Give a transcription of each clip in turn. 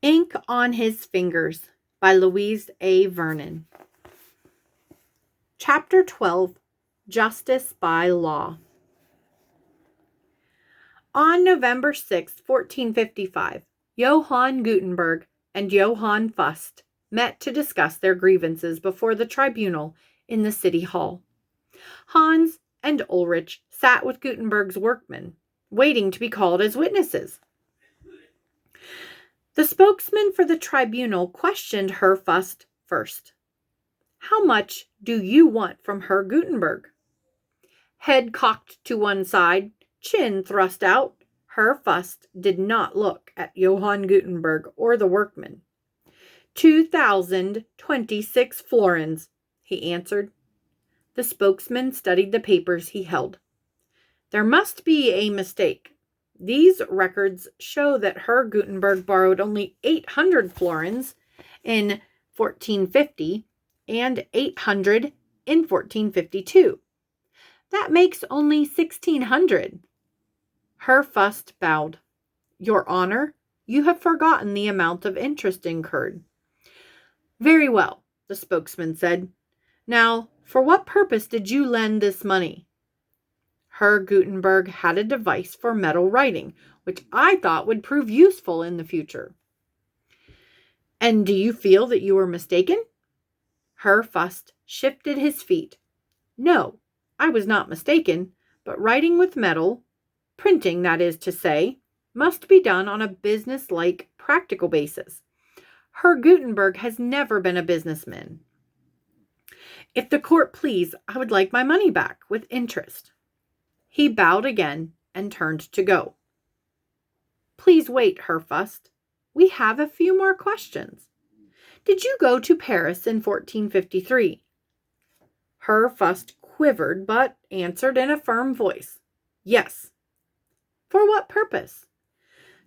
Ink on His Fingers by Louise A. Vernon. Chapter 12, Justice by Law. On November 6, 1455, Johann Gutenberg and Johann Fust met to discuss their grievances before the tribunal in the city hall. Hans and Ulrich sat with Gutenberg's workmen, waiting to be called as witnesses. The spokesman for the tribunal questioned Herr Fust first. "How much do you want from Herr Gutenberg?" Head cocked to one side, chin thrust out, Herr Fust did not look at Johann Gutenberg or the workmen. 2,026 florins, he answered. The spokesman studied the papers he held. There must be a mistake. These records show that Herr Gutenberg borrowed only 800 florins in 1450 and 800 in 1452. That makes only 1,600. Herr Fust bowed. Your Honor, you have forgotten the amount of interest incurred. Very well, the spokesman said. Now, for what purpose did you lend this money? Herr Gutenberg had a device for metal writing, which I thought would prove useful in the future. And do you feel that you were mistaken? Herr Fust shifted his feet. No, I was not mistaken, but writing with metal, printing that is to say, must be done on a business-like, practical basis. Herr Gutenberg has never been a businessman. If the court please, I would like my money back with interest. He bowed again and turned to go. Please wait, Herr Fust. We have a few more questions. Did you go to Paris in 1453? Herr Fust quivered, but answered in a firm voice. Yes. For what purpose?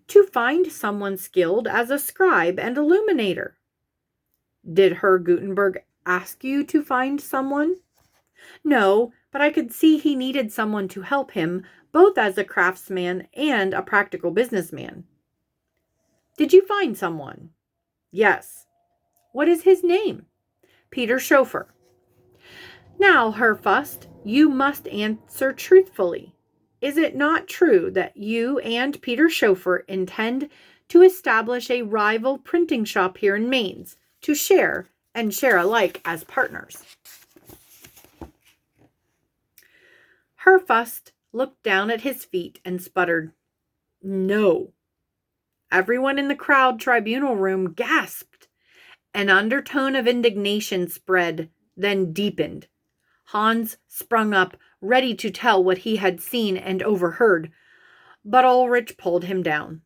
To find someone skilled as a scribe and illuminator. Did Herr Gutenberg ask you to find someone? No, but I could see he needed someone to help him, both as a craftsman and a practical businessman. Did you find someone? Yes. What is his name? Peter Schoeffer. Now, Herr Fust, you must answer truthfully. Is it not true that you and Peter Schoeffer intend to establish a rival printing shop here in Mainz, to share alike as partners? Herr Fust looked down at his feet and sputtered, No. Everyone in the crowd tribunal room gasped. An undertone of indignation spread, then deepened. Hans sprung up, ready to tell what he had seen and overheard, but Ulrich pulled him down.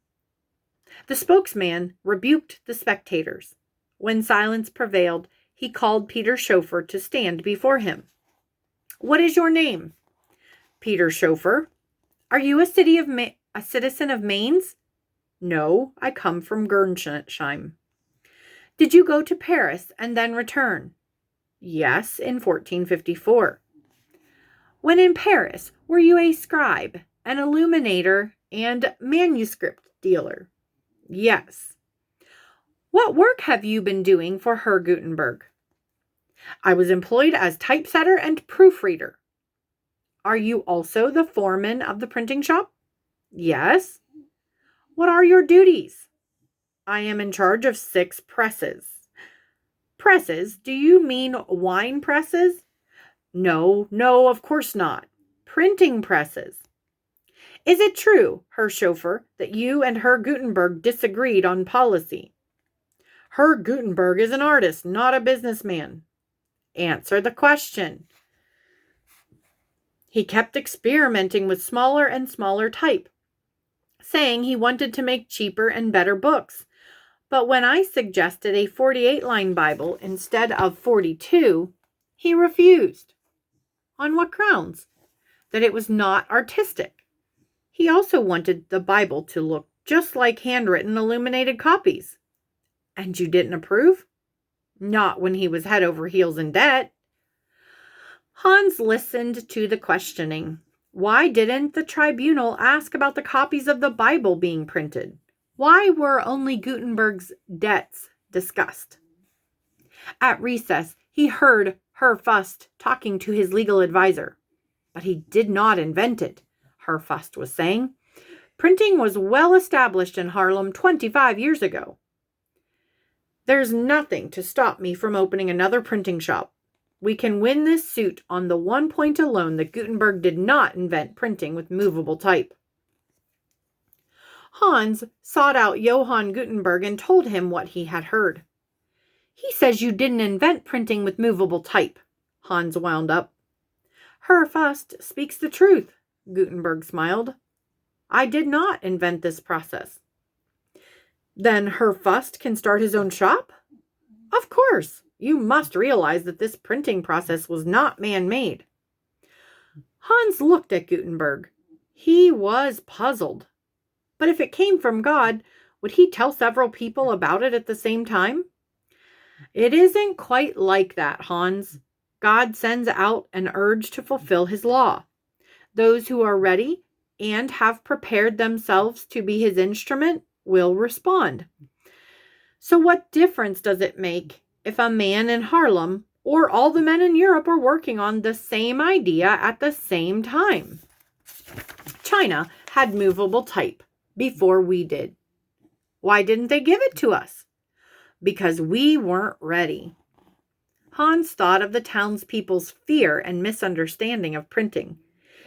The spokesman rebuked the spectators. When silence prevailed, he called Peter Schoeffer to stand before him. What is your name? Peter Schoeffer. Are you a citizen of Mainz? No, I come from Gernsheim. Did you go to Paris and then return? Yes, in 1454. When in Paris, were you a scribe, an illuminator, and manuscript dealer? Yes. What work have you been doing for Herr Gutenberg? I was employed as typesetter and proofreader. Are you also the foreman of the printing shop? Yes. What are your duties? I am in charge of 6 presses. Presses? Do you mean wine presses? No, of course not. Printing presses. Is it true, Herr Schoeffer, that you and Herr Gutenberg disagreed on policy? Herr Gutenberg is an artist, not a businessman. Answer the question. He kept experimenting with smaller and smaller type, saying he wanted to make cheaper and better books. But when I suggested a 48-line Bible instead of 42, he refused. On what grounds? That it was not artistic. He also wanted the Bible to look just like handwritten illuminated copies. And you didn't approve? Not when he was head over heels in debt. Hans listened to the questioning. Why didn't the tribunal ask about the copies of the Bible being printed? Why were only Gutenberg's debts discussed? At recess, he heard Herr Fust talking to his legal advisor. But he did not invent it, Herr Fust was saying. Printing was well established in Haarlem 25 years ago. There's nothing to stop me from opening another printing shop. We can win this suit on the one point alone that Gutenberg did not invent printing with movable type. Hans sought out Johann Gutenberg and told him what he had heard. He says you didn't invent printing with movable type, Hans wound up. Herr Fust speaks the truth, Gutenberg smiled. I did not invent this process. Then Herr Fust can start his own shop? Of course. You must realize that this printing process was not man-made. Hans looked at Gutenberg. He was puzzled. But if it came from God, would he tell several people about it at the same time? It isn't quite like that, Hans. God sends out an urge to fulfill his law. Those who are ready and have prepared themselves to be his instrument will respond. So what difference does it make if a man in Haarlem or all the men in Europe are working on the same idea at the same time? China had movable type before we did. Why didn't they give it to us? Because we weren't ready. Hans thought of the townspeople's fear and misunderstanding of printing.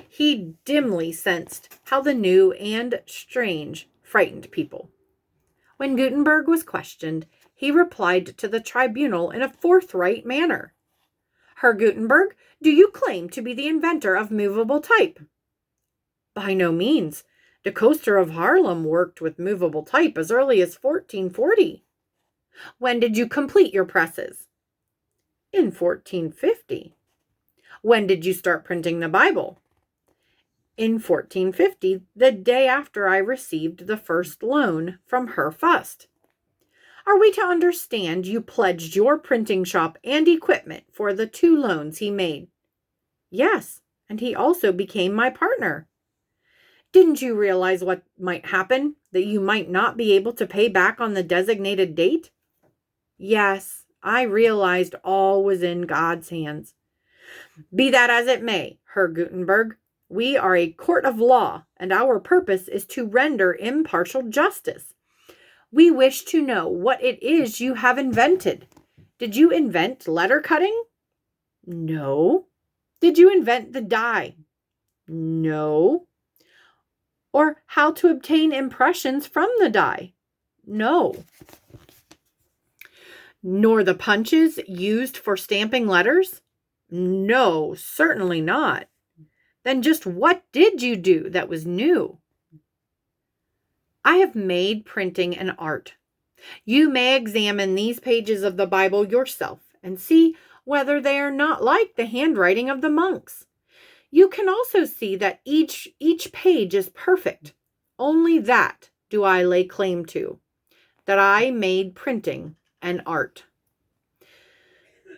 He dimly sensed how the new and strange frightened people. When Gutenberg was questioned, he replied to the tribunal in a forthright manner. Herr Gutenberg, do you claim to be the inventor of movable type? By no means. De Coster of Haarlem worked with movable type as early as 1440. When did you complete your presses? In 1450. When did you start printing the Bible? In 1450, the day after I received the first loan from Herr Fust. Are we to understand you pledged your printing shop and equipment for the 2 loans he made? Yes, and he also became my partner. Didn't you realize what might happen, that you might not be able to pay back on the designated date? Yes, I realized all was in God's hands. Be that as it may, Herr Gutenberg, we are a court of law, and our purpose is to render impartial justice. We wish to know what it is you have invented. Did you invent letter cutting? No. Did you invent the die? No. Or how to obtain impressions from the die? No. Nor the punches used for stamping letters? No, certainly not. Then just what did you do that was new? I have made printing an art. You may examine these pages of the Bible yourself and see whether they are not like the handwriting of the monks. You can also see that each page is perfect. Only that do I lay claim to, that I made printing an art.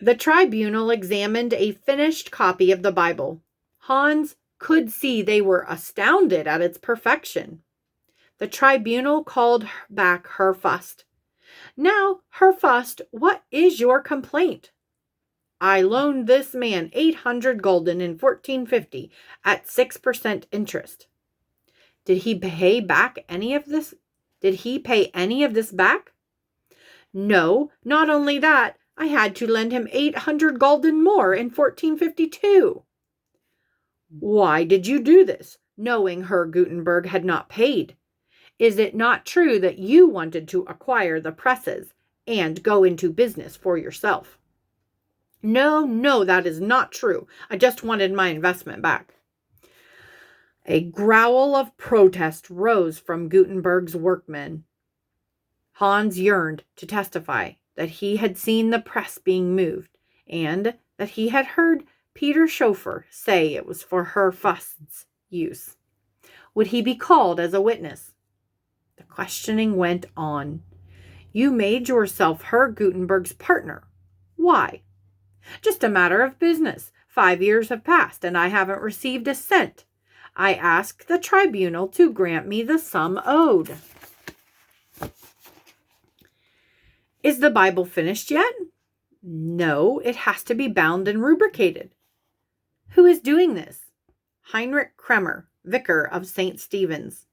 The tribunal examined a finished copy of the Bible. Hans could see they were astounded at its perfection. The tribunal called back Herr Fust. Now, Herr Fust, what is your complaint? I loaned this man 800 gulden in 1450 at 6% interest. Did he pay any of this back? No, not only that, I had to lend him 800 gulden more in 1452. Why did you do this, knowing Herr Gutenberg had not paid? Is it not true that you wanted to acquire the presses and go into business for yourself? No, that is not true. I just wanted my investment back. A growl of protest rose from Gutenberg's workmen. Hans yearned to testify that he had seen the press being moved and that he had heard Peter Schoeffer say it was for Herr Fust's use. Would he be called as a witness? The questioning went on. You made yourself Herr Gutenberg's partner. Why? Just a matter of business. 5 years have passed and I haven't received a cent. I ask the tribunal to grant me the sum owed. Is the Bible finished yet? No, it has to be bound and rubricated. Who is doing this? Heinrich Kremer, vicar of St. Stephen's.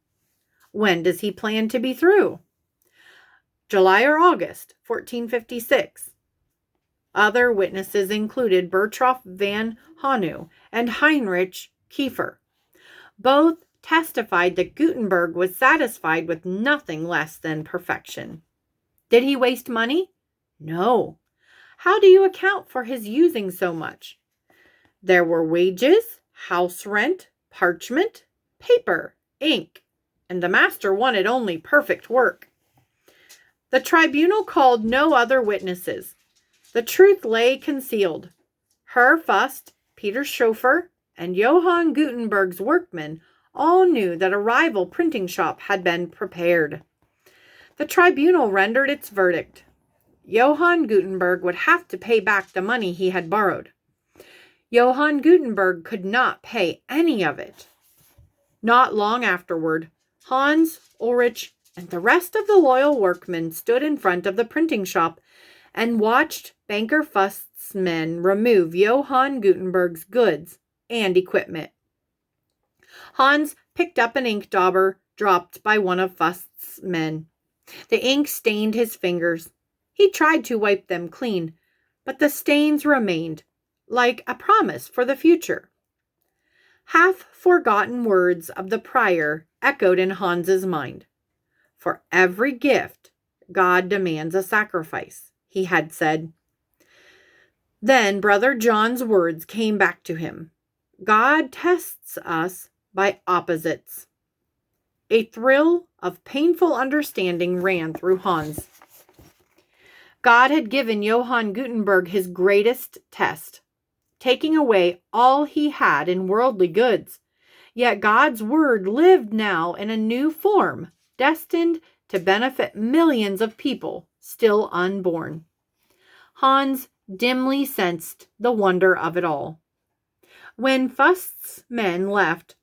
When does he plan to be through? July or August, 1456. Other witnesses included Bertroff van Honu and Heinrich Kiefer. Both testified that Gutenberg was satisfied with nothing less than perfection. Did he waste money? No. How do you account for his using so much? There were wages, house rent, parchment, paper, ink, and the master wanted only perfect work. The tribunal called no other witnesses. The truth lay concealed. Herr Fust, Peter Schoeffer, and Johann Gutenberg's workmen all knew that a rival printing shop had been prepared. The tribunal rendered its verdict. Johann Gutenberg would have to pay back the money he had borrowed. Johann Gutenberg could not pay any of it. Not long afterward, Hans, Ulrich, and the rest of the loyal workmen stood in front of the printing shop and watched banker Fust's men remove Johann Gutenberg's goods and equipment. Hans picked up an ink dauber dropped by one of Fust's men. The ink stained his fingers. He tried to wipe them clean, but the stains remained, like a promise for the future. Half-forgotten words of the prior echoed in Hans's mind. For every gift, God demands a sacrifice, he had said. Then Brother John's words came back to him. God tests us by opposites. A thrill of painful understanding ran through Hans. God had given Johann Gutenberg his greatest test, taking away all he had in worldly goods. Yet God's word lived now in a new form, destined to benefit millions of people still unborn. Hans dimly sensed the wonder of it all. When Fust's men left,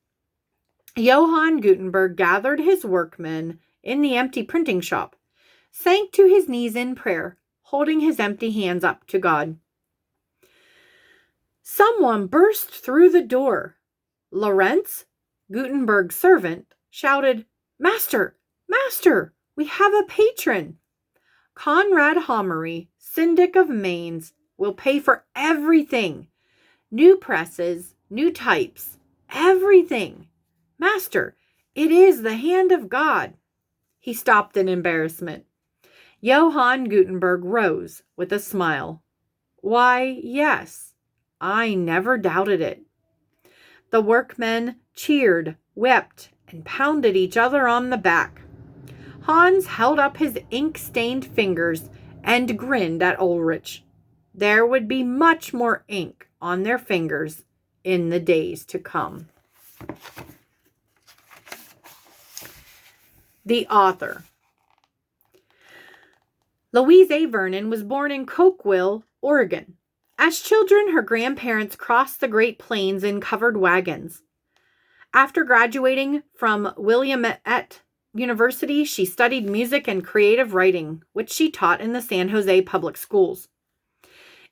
Johann Gutenberg gathered his workmen in the empty printing shop, sank to his knees in prayer, holding his empty hands up to God. Someone burst through the door. Lorenz, Gutenberg's servant, shouted, "Master! Master! We have a patron! Conrad Hommery, syndic of Mainz, will pay for everything. New presses, new types, everything. Master, it is the hand of God." He stopped in embarrassment. Johann Gutenberg rose with a smile. "Why, yes, I never doubted it." The workmen cheered, wept, and pounded each other on the back. Hans held up his ink-stained fingers and grinned at Ulrich. There would be much more ink on their fingers in the days to come. The author. Louise A. Vernon was born in Coquille, Oregon. As children, her grandparents crossed the Great Plains in covered wagons. After graduating from Willamette University, she studied music and creative writing, which she taught in the San Jose public schools.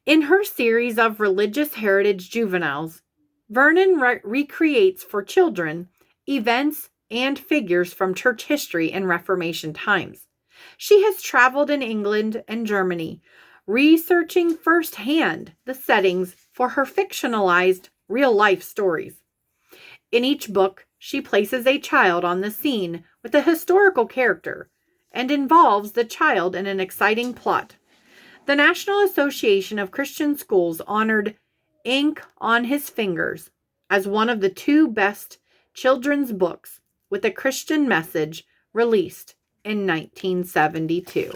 In her series of religious heritage juveniles, Vernon recreates for children events and figures from church history and Reformation times. She has traveled in England and Germany, researching firsthand the settings for her fictionalized real-life stories. In each book, she places a child on the scene with a historical character and involves the child in an exciting plot. The National Association of Christian Schools honored Ink on His Fingers as one of the 2 best children's books with a Christian message, released in 1972.